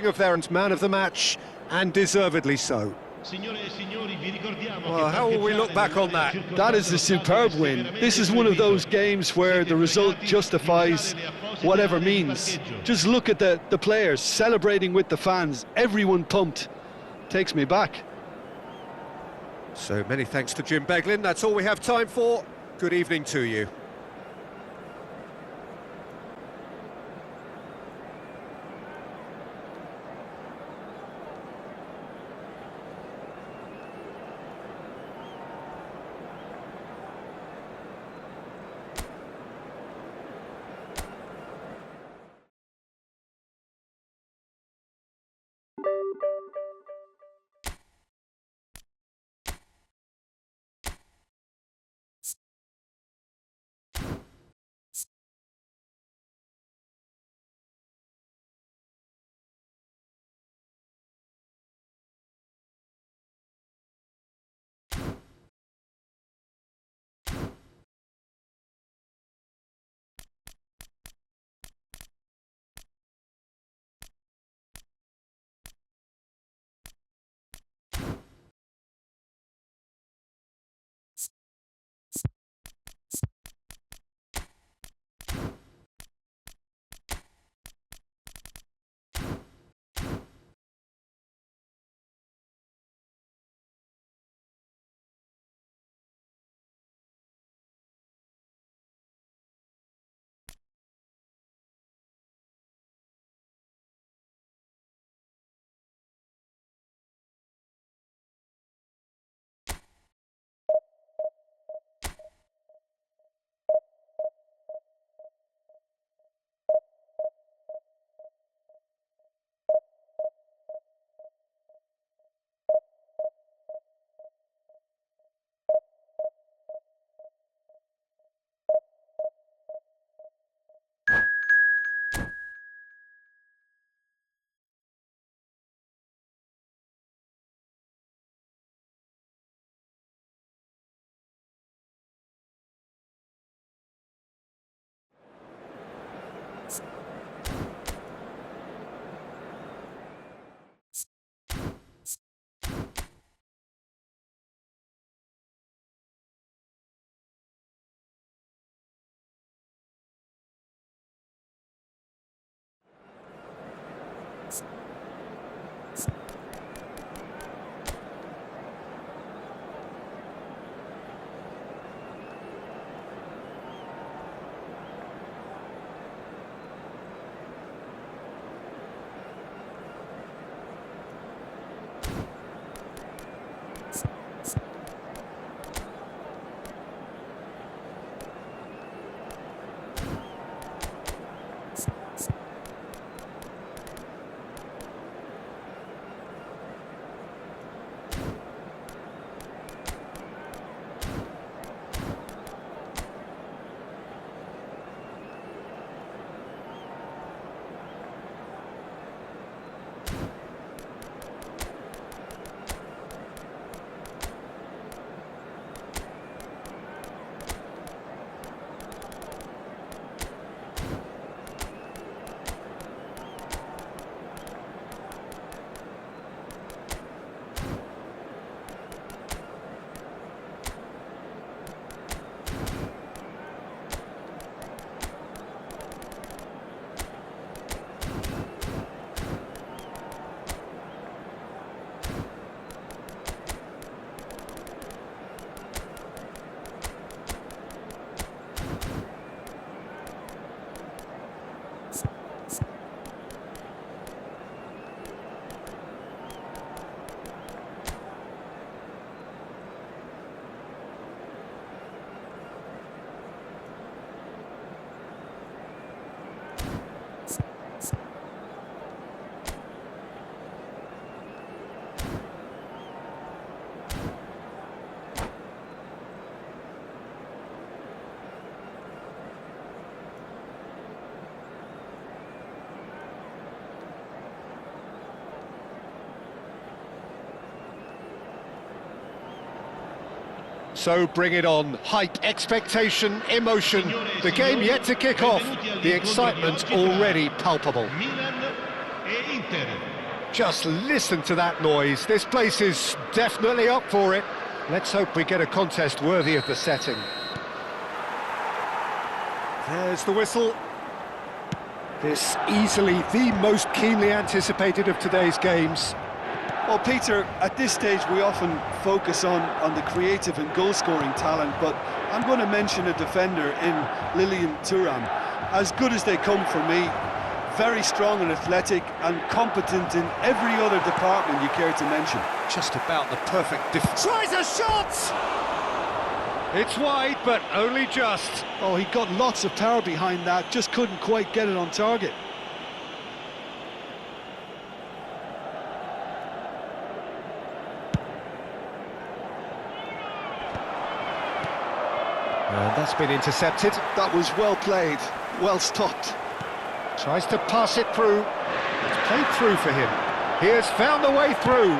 of their man of the match, and deservedly so. Well, how will we look back on that? That is a superb win. This is one of those games where the result justifies whatever means. Just look at the players celebrating with the fans, everyone pumped. Takes me back. So many thanks to Jim Beglin. That's all we have time for. Good evening to you. So bring it on. Hype, expectation, emotion. The game yet to kick off. The excitement already palpable. Just listen to that noise. This place is definitely up for it. Let's hope we get a contest worthy of the setting. There's the whistle. This easily the most keenly anticipated of today's games. Well, Peter, at this stage we often focus on the creative and goal-scoring talent, but I'm going to mention a defender in Lilian Thuram. As good as they come for me, very strong and athletic and competent in every other department you care to mention. Just about the perfect tries a shot! It's wide, but only just. Oh, he got lots of power behind that, just couldn't quite get it on target. And that's been intercepted. That was well played, well stopped. Tries to pass it through. It's played through for him. He has found the way through.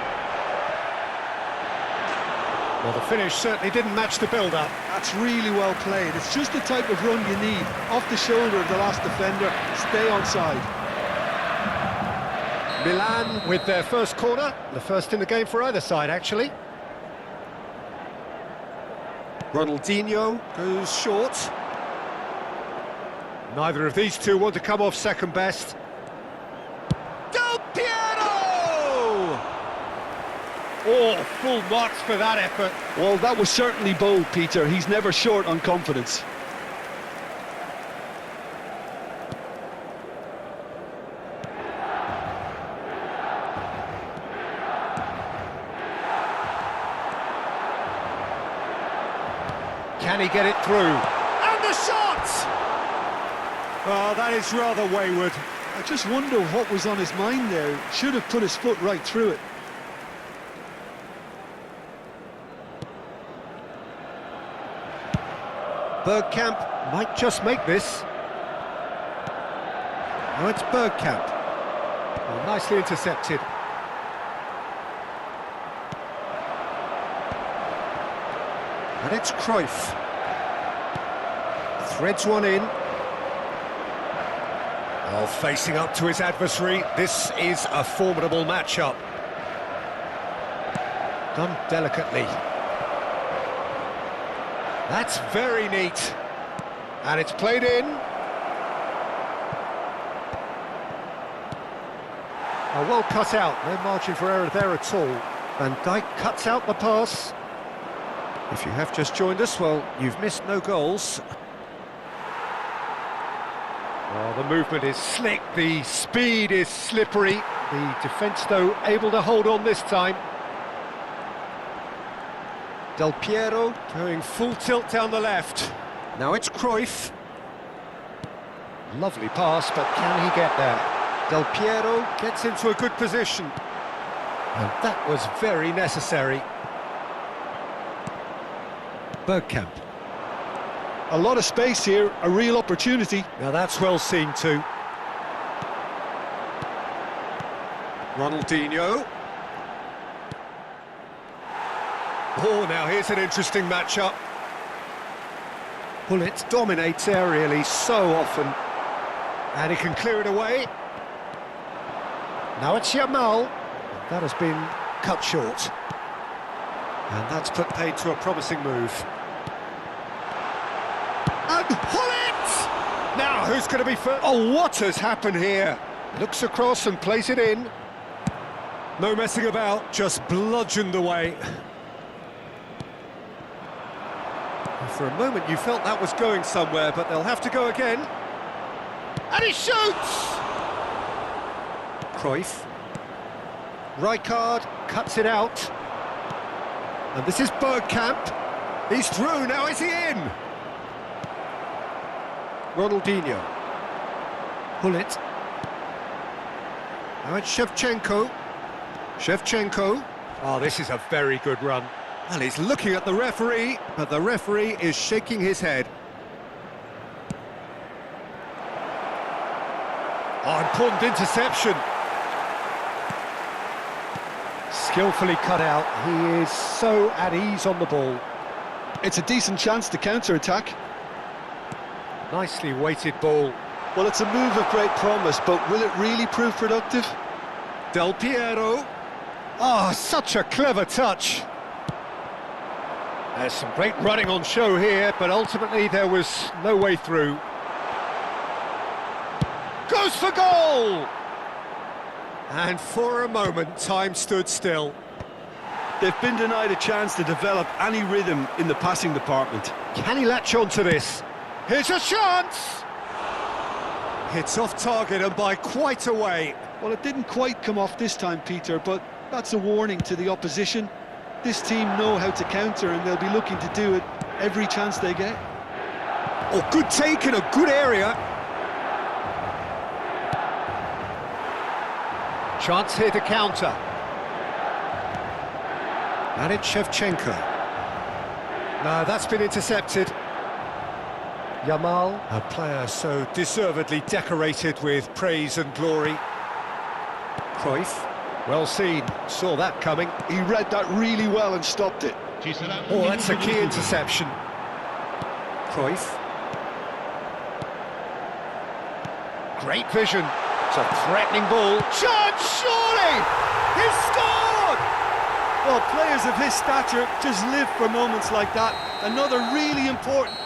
Well, the finish certainly didn't match the build-up. That's really well played. It's just the type of run you need. Off the shoulder of the last defender, stay onside. Milan with their first corner. The first in the game for either side, actually. Ronaldinho goes short. Neither of these two want to come off second best. Del Piero! Oh, full marks for that effort. Well, that was certainly bold, Peter. He's never short on confidence. Can he get it through? And the shot! Oh, that is rather wayward. I just wonder what was on his mind there. Should have put his foot right through it. Bergkamp might just make this. Now it's Bergkamp. Oh, nicely intercepted. And it's Cruyff. Threads one in. Oh, facing up to his adversary. This is a formidable matchup. Done delicately. That's very neat. And it's played in. Oh, well cut out. No margin for error there at all. Van Dijk cuts out the pass. If you have just joined us, well, you've missed no goals. Oh, the movement is slick, the speed is slippery. The defence, though, able to hold on this time. Del Piero going full tilt down the left. Now it's Cruyff. Lovely pass, but can he get there? Del Piero gets into a good position. And that was very necessary. Bergkamp. A lot of space here, a real opportunity. Now that's well seen too. Ronaldinho. Oh, now here's an interesting matchup. Bullet dominates aerially so often. And he can clear it away. Now it's Yamal. That has been cut short. And that's put paid to a promising move. And Hullet! Now, who's going to be first? Oh, what has happened here? Looks across and plays it in. No messing about, just bludgeoned away. For a moment you felt that was going somewhere, but they'll have to go again. And he shoots! Cruyff. Rijkaard cuts it out. And this is Bergkamp. He's through, now is he in? Ronaldinho. Hullet. Now it's Shevchenko. Shevchenko. Oh, this is a very good run. Well, he's looking at the referee, but the referee is shaking his head. Oh, important interception. Skillfully cut out. He is so at ease on the ball. It's a decent chance to counter-attack. Nicely weighted ball. Well, it's a move of great promise, but will it really prove productive? Del Piero. Oh, such a clever touch. There's some great running on show here, but ultimately there was no way through. Goes for goal! And for a moment, time stood still. They've been denied a chance to develop any rhythm in the passing department. Can he latch on to this? Here's a chance! It's off target and by quite a way. Well, it didn't quite come off this time, Peter, but that's a warning to the opposition. This team know how to counter, and they'll be looking to do it every chance they get. Oh, good take in a good area. Chance here to counter. And it's Shevchenko. No, that's been intercepted. Yamal, a player so deservedly decorated with praise and glory. Cruyff, well seen, saw that coming. He read that really well and stopped it. Oh, that's a key interception. Cruyff. Great vision. It's a threatening ball. Chance, surely! He's scored! Well, players of his stature just live for moments like that. Another really important...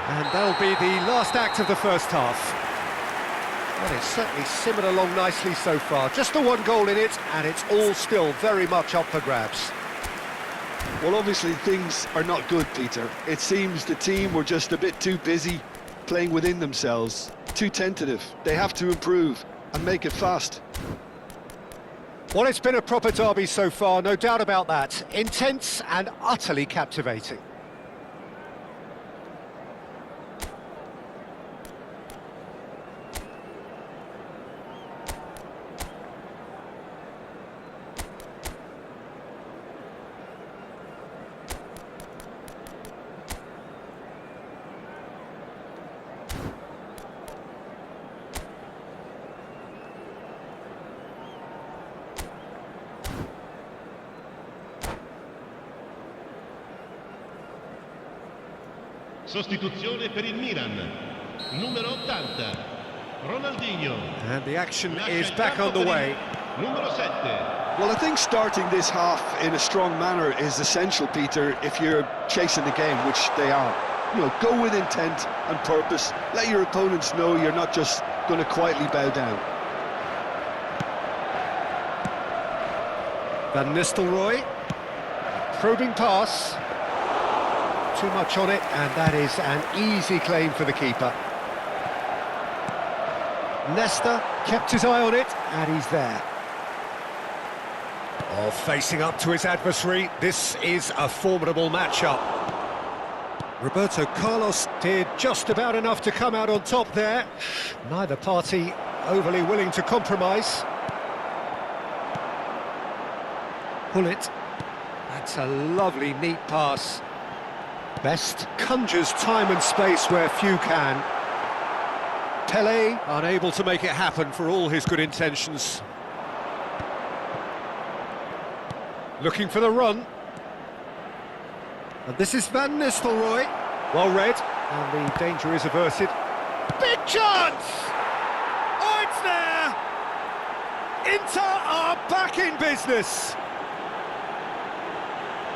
And that'll be the last act of the first half. Well, it's certainly simmered along nicely so far. Just the one goal in it, and it's all still very much up for grabs. Well, obviously things are not good, Peter. It seems the team were just a bit too busy playing within themselves, too tentative. They have to improve and make it fast. Well, it's been a proper derby so far, no doubt about that. Intense and utterly captivating. Sostituzione per il Milan, numero 80, Ronaldinho. And the action is back on the way. Numero 7. Well, I think starting this half in a strong manner is essential, Peter, if you're chasing the game, which they are. You know, go with intent and purpose. Let your opponents know you're not just going to quietly bow down. Van Nistelrooy. Probing pass. Too much on it, and that is an easy claim for the keeper. Nesta kept his eye on it, and he's there. Oh, facing up to his adversary, this is a formidable matchup. Roberto Carlos did just about enough to come out on top there. Neither party overly willing to compromise. Pull it. That's a lovely, neat pass. Best conjures time and space where few can. Pele unable to make it happen for all his good intentions. Looking for the run. And this is Van Nistelrooy. Well read, and the danger is averted. Big chance! Oh, it's there! Inter are back in business.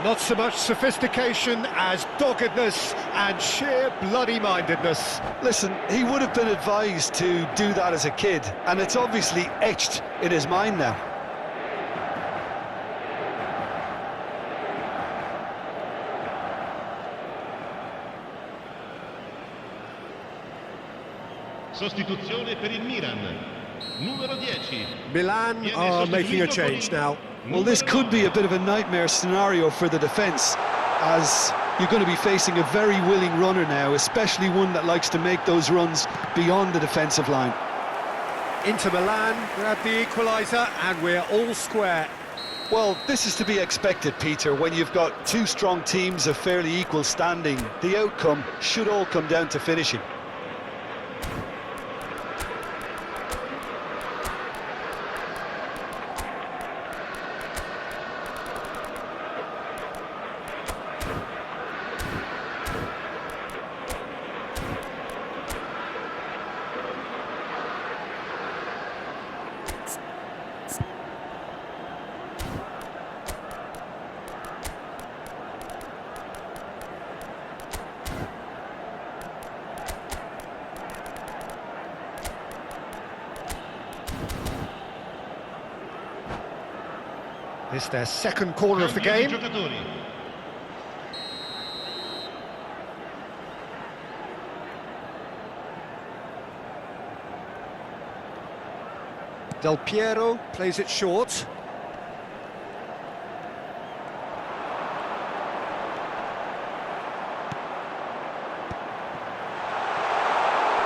Not so much sophistication as doggedness and sheer bloody-mindedness. Listen, he would have been advised to do that as a kid, and it's obviously etched in his mind now. Sostituzione per il Milan, numero 10. Milan are making a change now. Well, this could be a bit of a nightmare scenario for the defence, as you're going to be facing a very willing runner now, especially one that likes to make those runs beyond the defensive line. Inter Milan grab the equaliser, and we're all square. Well, this is to be expected, Peter. When you've got two strong teams of fairly equal standing, the outcome should all come down to finishing. It's their second corner of the game. Del Piero plays it short.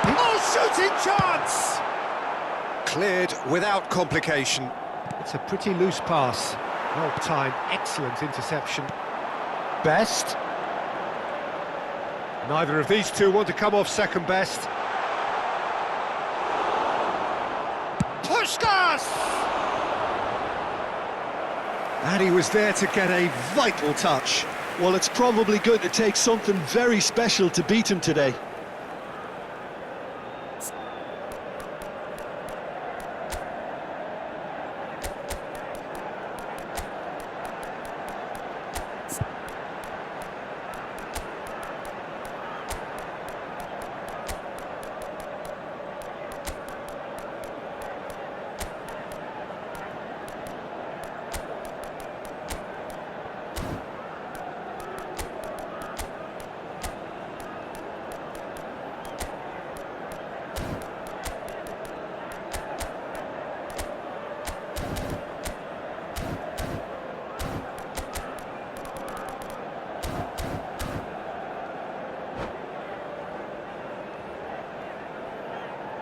Oh, shooting chance! Cleared without complication. It's a pretty loose pass. Well timed, excellent interception. Best. Neither of these two want to come off second best. Puskás! And he was there to get a vital touch. Well, it's probably going to take something very special to beat him today.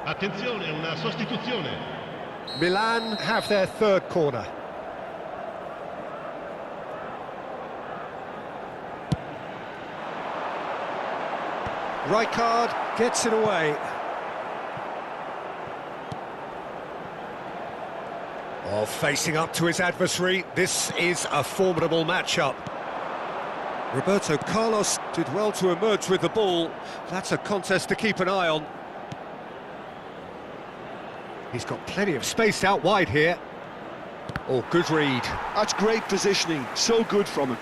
Attenzione, una sostituzione. Milan have their third corner. Rijkaard gets it away. Oh, facing up to his adversary, this is a formidable matchup. Roberto Carlos did well to emerge with the ball. That's a contest to keep an eye on. He's got plenty of space out wide here. Oh, good read. That's great positioning, so good from him.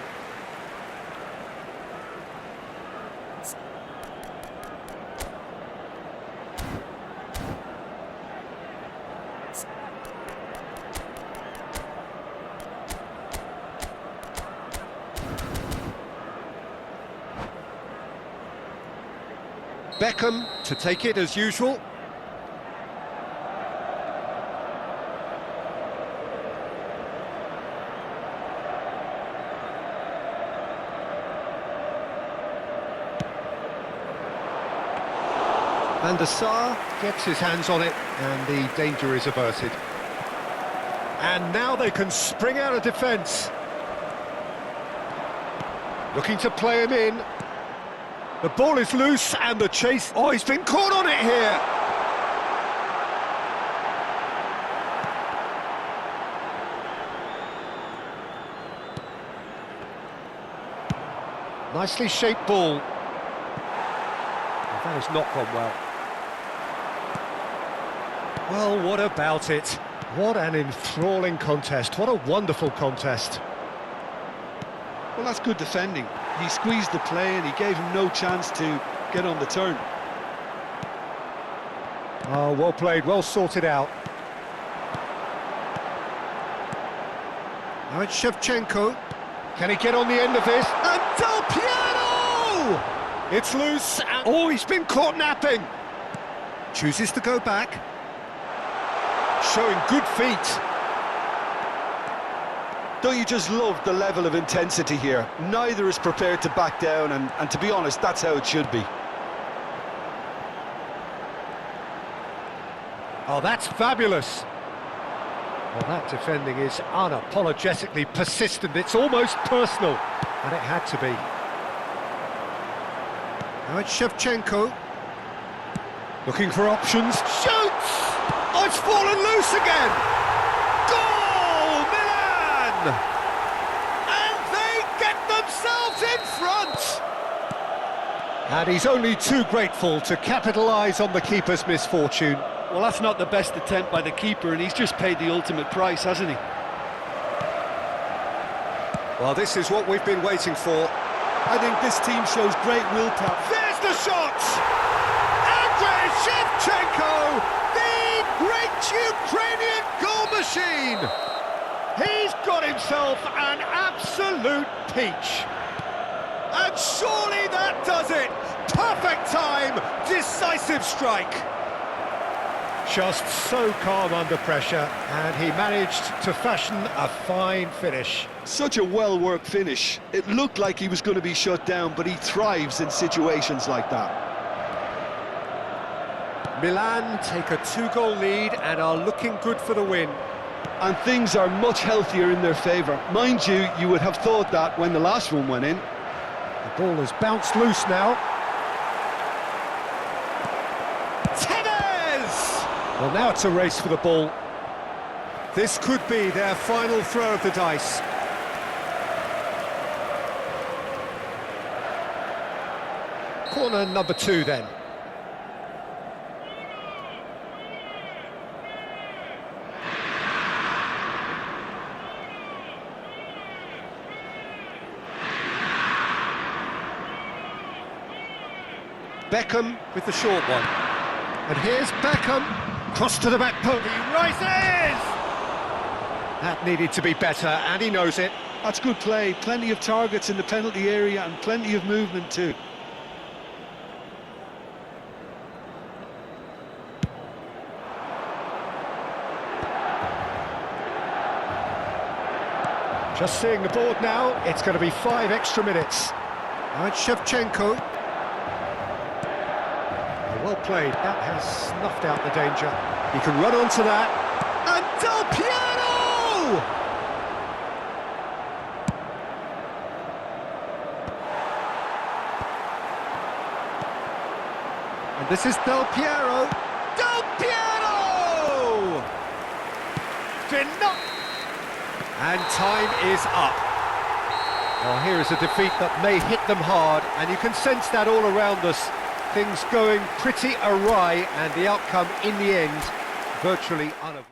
Beckham to take it as usual. Van der Sar gets his hands on it, and the danger is averted. And now they can spring out of defence. Looking to play him in. The ball is loose, and the chase... Oh, he's been caught on it here! Nicely shaped ball. That has not gone well. Well, what about it? What an enthralling contest. What a wonderful contest. Well, that's good defending. He squeezed the play and he gave him no chance to get on the turn. Oh, well played, well sorted out. Now it's Shevchenko. Can he get on the end of this? And Del Piero! It's loose, and oh, he's been caught napping. Chooses to go back. Showing good feet. Don't you just love the level of intensity here? Neither is prepared to back down, and to be honest, that's how it should be. Oh, that's fabulous. Well, that defending is unapologetically persistent. It's almost personal, and it had to be. Now it's Shevchenko. Looking for options. Shoots! Oh, it's fallen loose again! Goal, Milan! And they get themselves in front! And he's only too grateful to capitalise on the keeper's misfortune. Well, that's not the best attempt by the keeper, and he's just paid the ultimate price, hasn't he? Well, this is what we've been waiting for. I think this team shows great willpower. There's the shot! Andrei Shevchenko, the great Ukrainian goal machine! He's got himself an absolute peach. And surely that does it! Perfect time, decisive strike. Just so calm under pressure, and he managed to fashion a fine finish. Such a well-worked finish. It looked like he was going to be shut down, but he thrives in situations like that. Milan take a 2-goal lead and are looking good for the win. And things are much healthier in their favour. Mind you, you would have thought that when the last one went in. The ball has bounced loose now. Well, now it's a race for the ball. This could be their final throw of the dice. Corner number 2 then. Beckham with the short one. And here's Beckham. Cross to the back post, he rises! That needed to be better, and he knows it. That's good play, plenty of targets in the penalty area and plenty of movement too. Just seeing the board now, it's going to be 5 extra minutes. Now it's Shevchenko. Well played, that has snuffed out the danger. He can run onto that, and Del Piero! And this is Del Piero. Del Piero! And time is up. Well, here is a defeat that may hit them hard, and you can sense that all around us. Things going pretty awry, and the outcome in the end virtually unavoidable.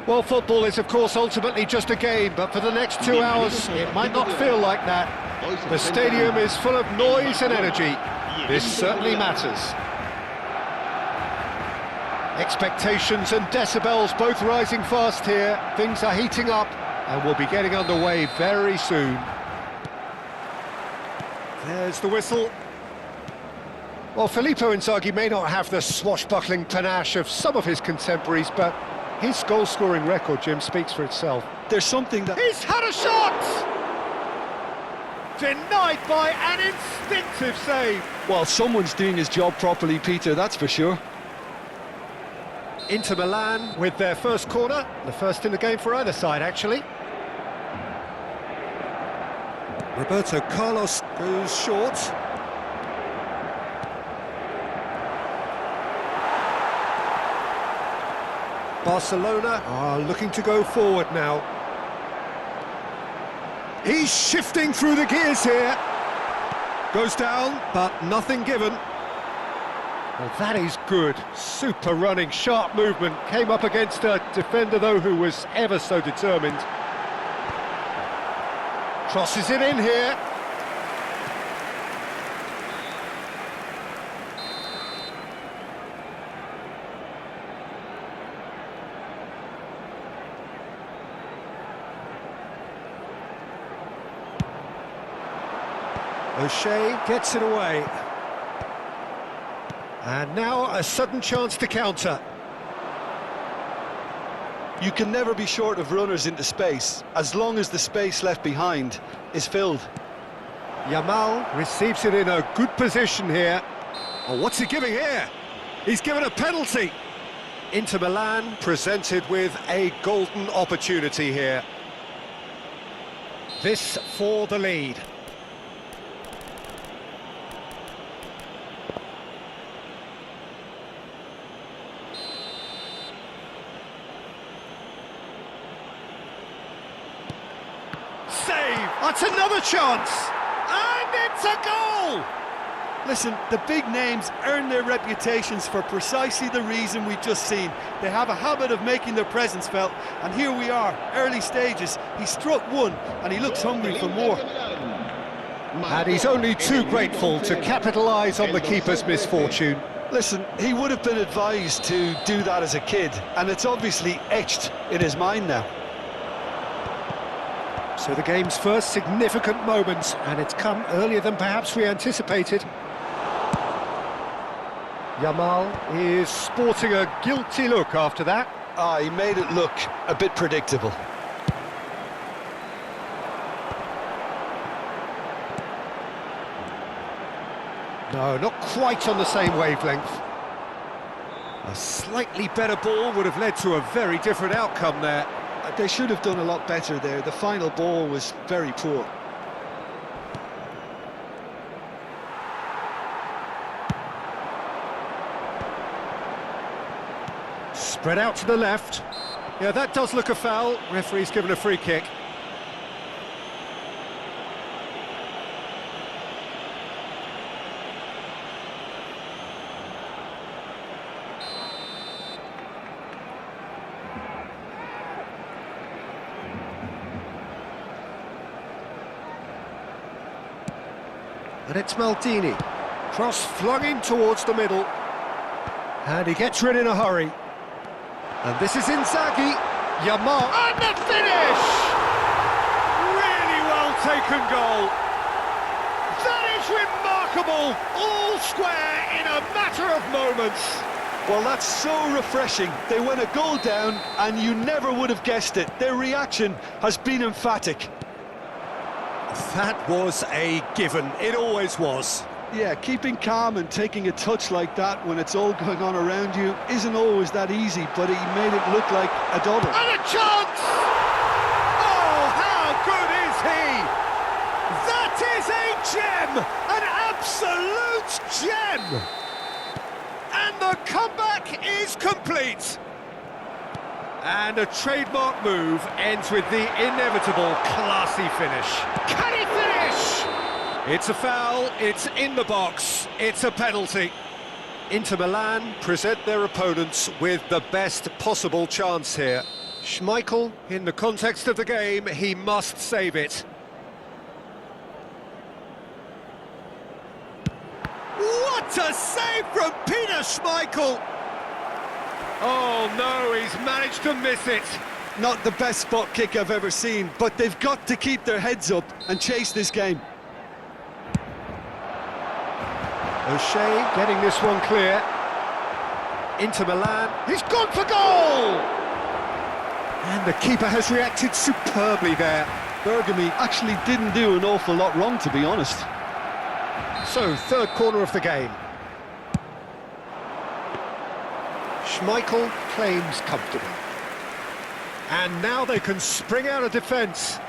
Well, football is, of course, ultimately just a game, but for the next 2 hours, it might not feel like that. The stadium is full of noise and energy. This certainly matters. Expectations and decibels both rising fast here. Things are heating up, and we'll be getting underway very soon. There's the whistle. Well, Filippo Inzaghi may not have the swashbuckling panache of some of his contemporaries, but his goal-scoring record, Jim, speaks for itself. There's something that... He's had a shot! Denied by an instinctive save. Well, someone's doing his job properly, Peter, that's for sure. Inter Milan with their first corner, the first in the game for either side, actually. Roberto Carlos goes short. Barcelona are looking to go forward now. He's shifting through the gears here. Goes down, but nothing given. Well, that is good. Super running, sharp movement. Came up against a defender, though, who was ever so determined. Crosses it in here. O'Shea gets it away. And now a sudden chance to counter. You can never be short of runners into space, as long as the space left behind is filled. Yamal receives it in a good position here. Oh, what's he giving here? He's given a penalty. Inter Milan presented with a golden opportunity here. This for the lead. Save! That's another chance! And it's a goal! Listen, the big names earn their reputations for precisely the reason we've just seen. They have a habit of making their presence felt, and here we are, early stages. He struck one, and he looks hungry for more. And he's only too grateful to capitalise on the keeper's misfortune. Listen, he would have been advised to do that as a kid, and it's obviously etched in his mind now. So the game's first significant moment, and it's come earlier than perhaps we anticipated. Yamal is sporting a guilty look after that. He made it look a bit predictable. No, not quite on the same wavelength. A slightly better ball would have led to a very different outcome there. They should have done a lot better there. The final ball was very poor. Spread out to the left. Yeah, that does look a foul. Referee's given a free kick. And it's Maldini. Cross flung in towards the middle. And he gets rid in a hurry. And this is Inzaghi. Yamal. And the finish! Really well taken goal. That is remarkable. All square in a matter of moments. Well, that's so refreshing. They went a goal down, and you never would have guessed it. Their reaction has been emphatic. That was a given. It always was. Yeah, keeping calm and taking a touch like that when it's all going on around you isn't always that easy, but he made it look like a double. And a chance! Oh, how good is he? That is a gem! An absolute gem! And the comeback is complete. And a trademark move ends with the inevitable classy finish. Can he finish? It's a foul, it's in the box, it's a penalty. Inter Milan present their opponents with the best possible chance here. Schmeichel, in the context of the game, he must save it. What a save from Peter Schmeichel! Oh no, he's managed to miss it. Not the best spot kick I've ever seen, but they've got to keep their heads up and chase this game. O'Shea getting this one clear. Inter Milan, he's gone for goal! And the keeper has reacted superbly there. Bergamy actually didn't do an awful lot wrong, to be honest. So, third corner of the game. Schmeichel claims comfortably. And now they can spring out of defence.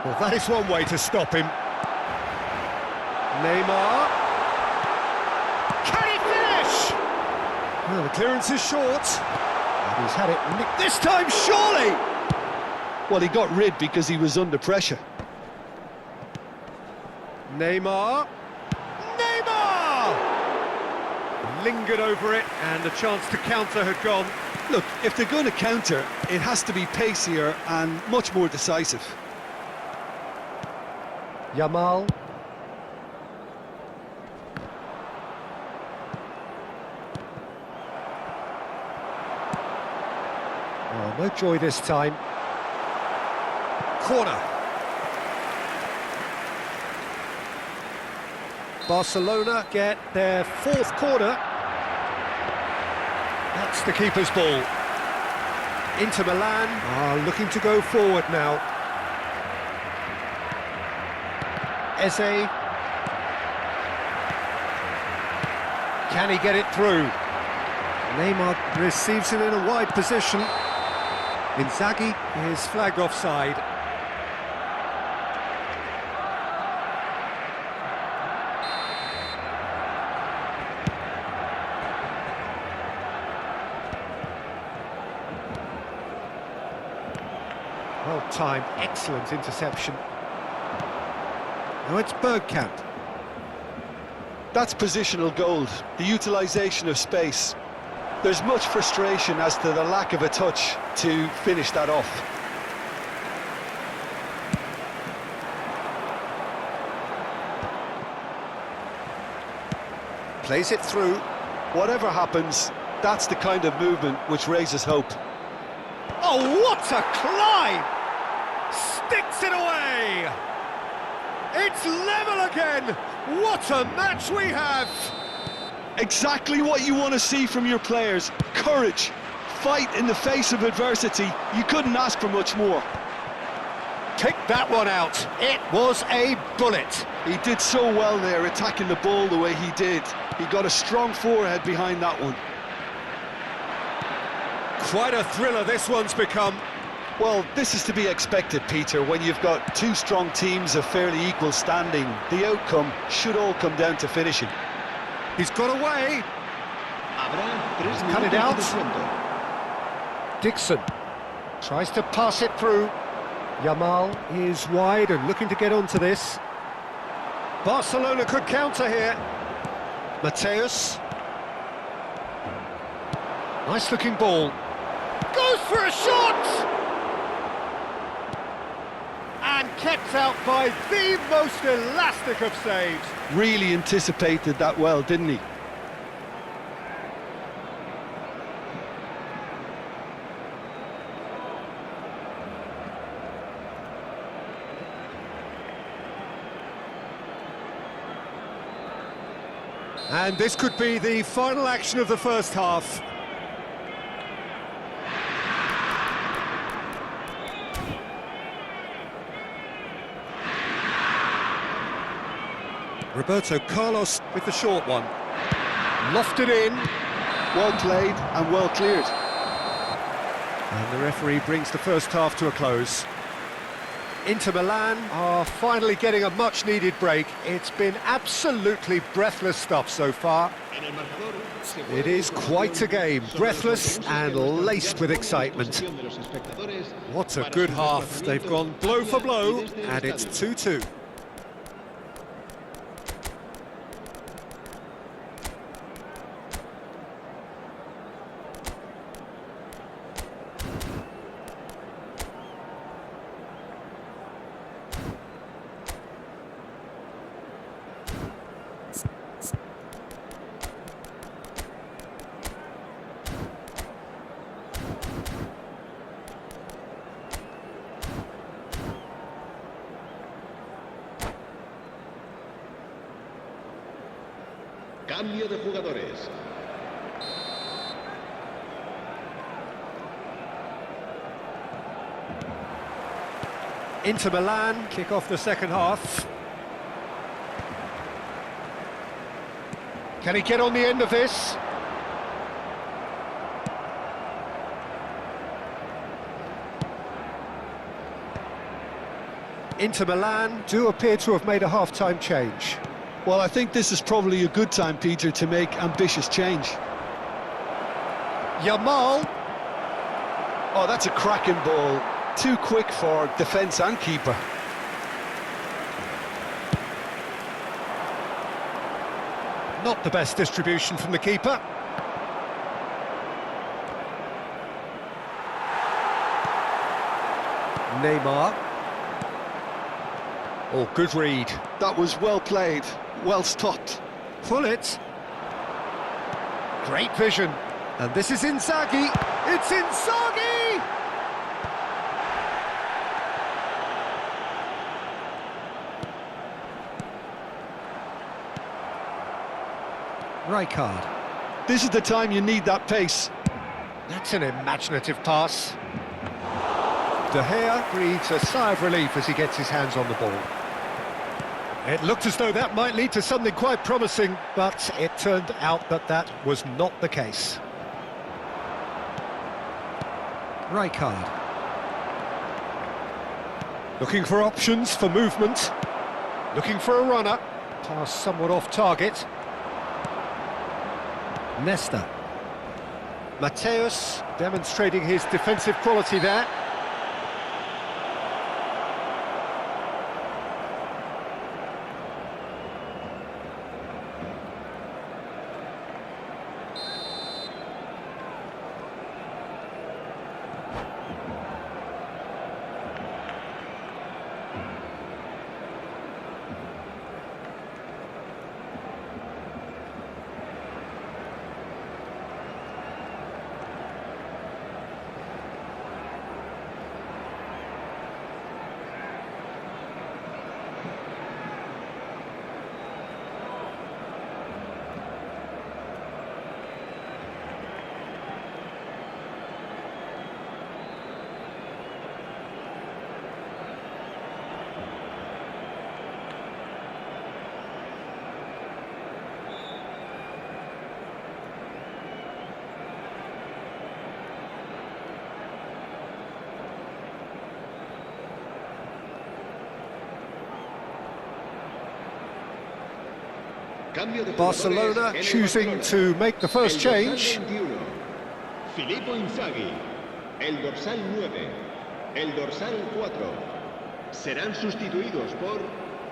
Well, that is one way to stop him. Neymar. Can he finish? Well, the clearance is short. And he's had it nicked this time, surely! Well, he got rid because he was under pressure. Neymar. Neymar! Lingered over it, and the chance to counter had gone. Look, if they're going to counter, it has to be pacier and much more decisive. Yamal. Oh, no joy this time. Corner. Barcelona get their fourth corner. That's the keeper's ball. Inter Milan are looking to go forward now. Eze. Can he get it through? Neymar receives it in a wide position. Inzaghi is flagged offside. Well timed, excellent interception. Now it's Bergkamp. That's positional gold, the utilisation of space. There's much frustration as to the lack of a touch to finish that off. Plays it through. Whatever happens, that's the kind of movement which raises hope. Oh, what a climb! Sticks it away! It's level again! What a match we have! Exactly what you want to see from your players. Courage, fight in the face of adversity. You couldn't ask for much more. Pick that one out. It was a bullet. He did so well there, attacking the ball the way he did. He got a strong forehead behind that one. Quite a thriller this one's become. Well, this is to be expected, Peter, when you've got two strong teams of fairly equal standing. The outcome should all come down to finishing. He's got away. He's cut it out. Dixon tries to pass it through. Yamal is wide and looking to get onto this. Barcelona could counter here. Mateus. Nice looking ball. Goes for a shot! And kept out by the most elastic of saves. Really anticipated that well, didn't he? And this could be the final action of the first half. Roberto Carlos with the short one. Lofted in. Well played and well cleared. And the referee brings the first half to a close. Inter Milan are finally getting a much-needed break. It's been absolutely breathless stuff so far. It is quite a game, breathless and laced with excitement. What a good half. They've gone blow for blow, and it's 2-2. Cambio de jugadores. Inter Milan kick off the second half. Can he get on the end of this? Inter Milan do appear to have made a half-time change. Well, I think this is probably a good time, Peter, to make ambitious change. Yamal. Oh, that's a cracking ball. Too quick for defence and keeper. Not the best distribution from the keeper. Neymar. Oh, good read. That was well played, well stopped. Pull it. Great vision. And this is Inzaghi. It's Inzaghi! Rijkaard. This is the time you need that pace. That's an imaginative pass. De Gea breathes a sigh of relief as he gets his hands on the ball. It looked as though that might lead to something quite promising, but it turned out that that was not the case. Rijkaard. Looking for options for movement. Looking for a runner. Pass somewhat off target. Nesta. Mateus demonstrating his defensive quality there. Barcelona choosing to make the first change. Filippo Inzaghi, el dorsal 9, el dorsal 4. Serán sustituidos por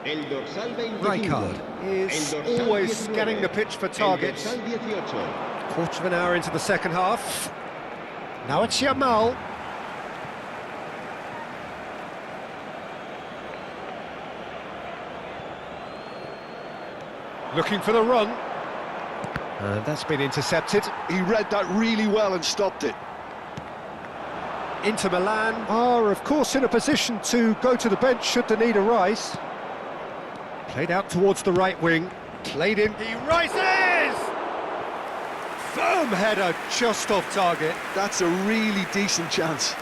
el dorsal 25. Rijkaard is always scanning the pitch for targets. Quarter of an hour into the second half. Now it's Yamal. Looking for the run. And that's been intercepted. He read that really well and stopped it. Inter Milan are, of course, in a position to go to the bench should the need arise. Played out towards the right wing. Played in. He rises! Firm header just off target. That's a really decent chance.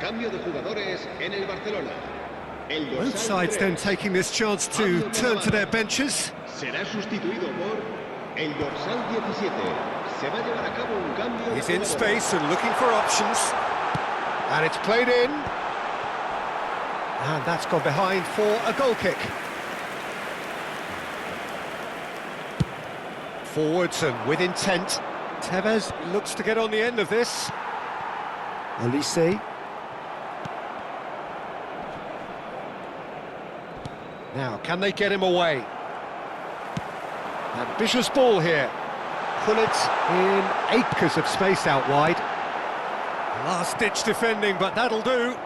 Cambio de jugadores en el Barcelona. Both sides then taking this chance to turn to their benches. Será sustituido por el dorsal 17. Se va a llevar a cabo un cambio. He's in space and looking for options. And it's played in. And that's gone behind for a goal kick. Forwards and with intent. Tevez looks to get on the end of this. Olise. Now, can they get him away? Ambitious ball here. Pull it in acres of space out wide. Last-ditch defending, but that'll do.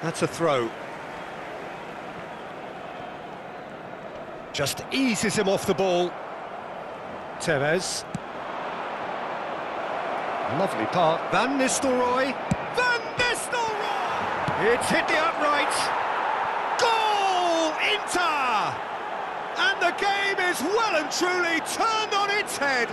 That's a throw. Just eases him off the ball. Tevez. Lovely part. Van Nistelrooy. Van Nistelrooy! It's hit the upright. Goal! Inter! And the game is well and truly turned on its head.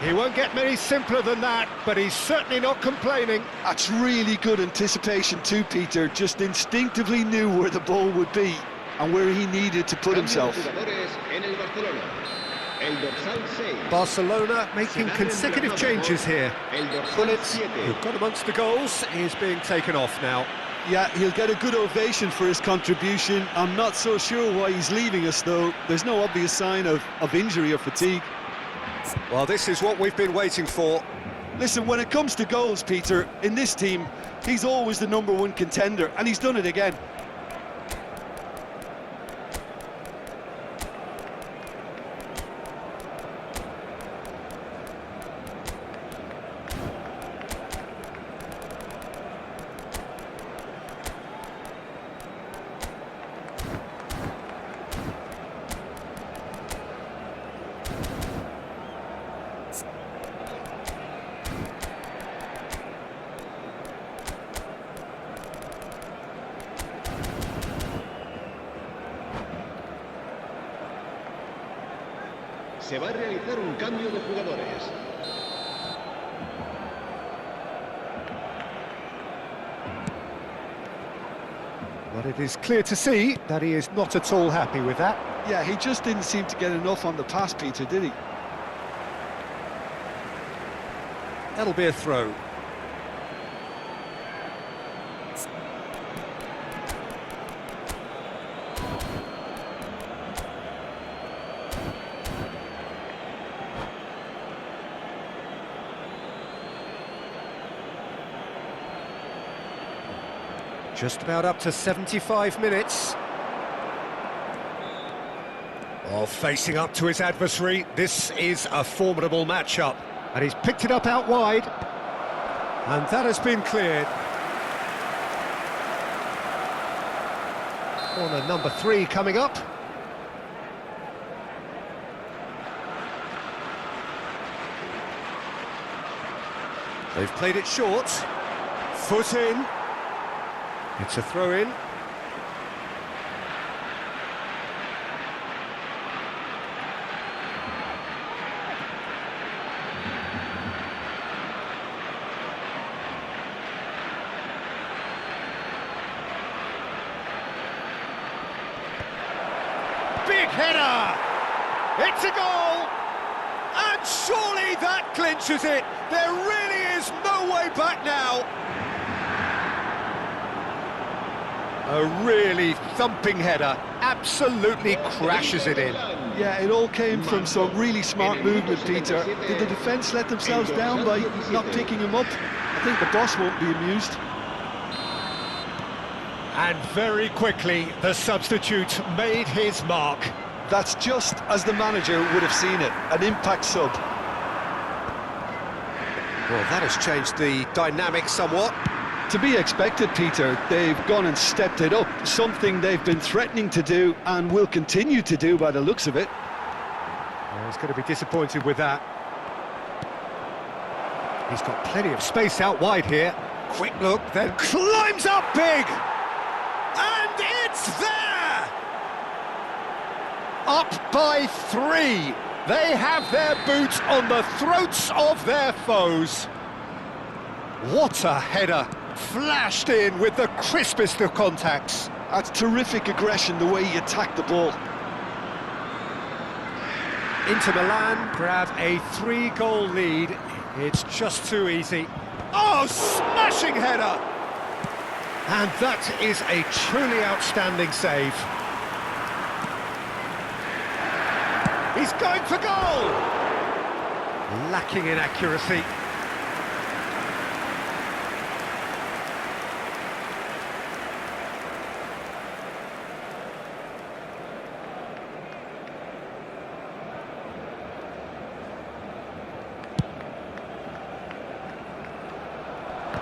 He won't get many simpler than that, but he's certainly not complaining. That's really good anticipation too, Peter. Just instinctively knew where the ball would be and where he needed to put himself. Barcelona making consecutive changes here. Pullet, who got amongst the goals, is being taken off now. Yeah, he'll get a good ovation for his contribution. I'm not so sure why he's leaving us, though. There's no obvious sign of injury or fatigue. Well, this is what we've been waiting for. Listen, when it comes to goals, Peter, in this team, he's always the #1 contender, and he's done it again. Se va a realizar un cambio de jugadores. But it is clear to see that he is not at all happy with that. Yeah, he just didn't seem to get enough on the pass, Peter, did he? That'll be a throw. Just about up to 75 minutes. Oh, facing up to his adversary, this is a formidable matchup. And he's picked it up out wide. And that has been cleared. Corner number 3 coming up. They've played it short. Foot in. It's a throw-in. Big header! It's a goal! And surely that clinches it! There really is no way back now! A really thumping header, absolutely crashes it in. Yeah, it all came from some really smart movement, Peter. Did the defence let themselves down by not picking him up? I think the boss won't be amused. And very quickly, the substitute made his mark. That's just as the manager would have seen it, an impact sub. Well, that has changed the dynamic somewhat. To be expected, Peter. They've gone and stepped it up, something they've been threatening to do and will continue to do by the looks of it. Well, he's going to be disappointed with that. He's got plenty of space out wide here. Quick look, then climbs up big! And it's there! Up by 3. They have their boots on the throats of their foes. What a header! Flashed in with the crispest of contacts. That's terrific aggression, the way he attacked the ball. Inter Milan grab a 3-goal lead. It's just too easy. Oh, smashing header! And that is a truly outstanding save. He's going for goal! Lacking in accuracy.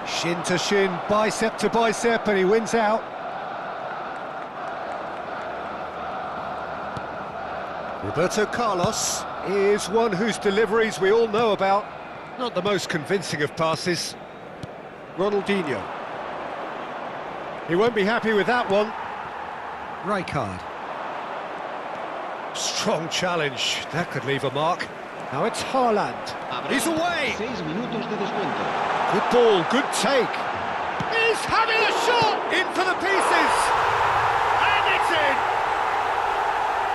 Shin to shin, bicep to bicep, and he wins out. Roberto Carlos is one whose deliveries we all know about. Not the most convincing of passes. Ronaldinho. He won't be happy with that one. Rijkaard. Strong challenge. That could leave a mark. Now it's Haaland. He's away! 6 minutos de descuento. Good ball, good take. He's having a shot! In for the pieces! And it's in!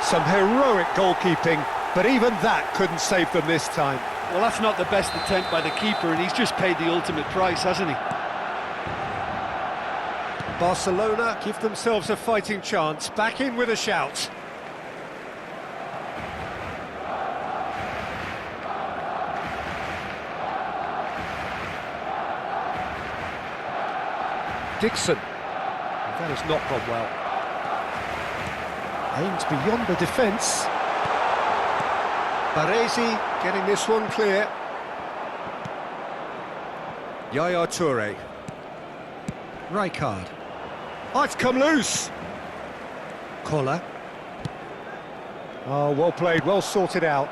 Some heroic goalkeeping, but even that couldn't save them this time. Well, that's not the best attempt by the keeper, and he's just paid the ultimate price, hasn't he? Barcelona give themselves a fighting chance, back in with a shout. Dixon. That has not gone well. Aims beyond the defence. Baresi getting this one clear. Yaya Toure. Rijkaard. Oh, it's come loose. Collar. Oh, well played, well sorted out.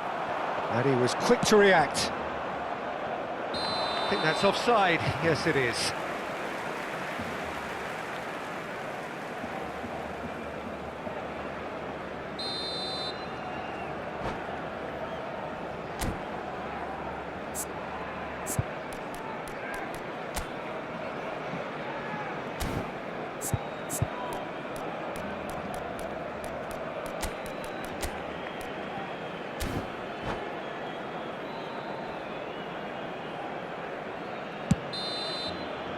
And he was quick to react. I think that's offside. Yes, it is.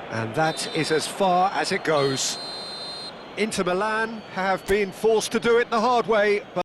And that is as far as it goes. Inter Milan have been forced to do it the hard way, but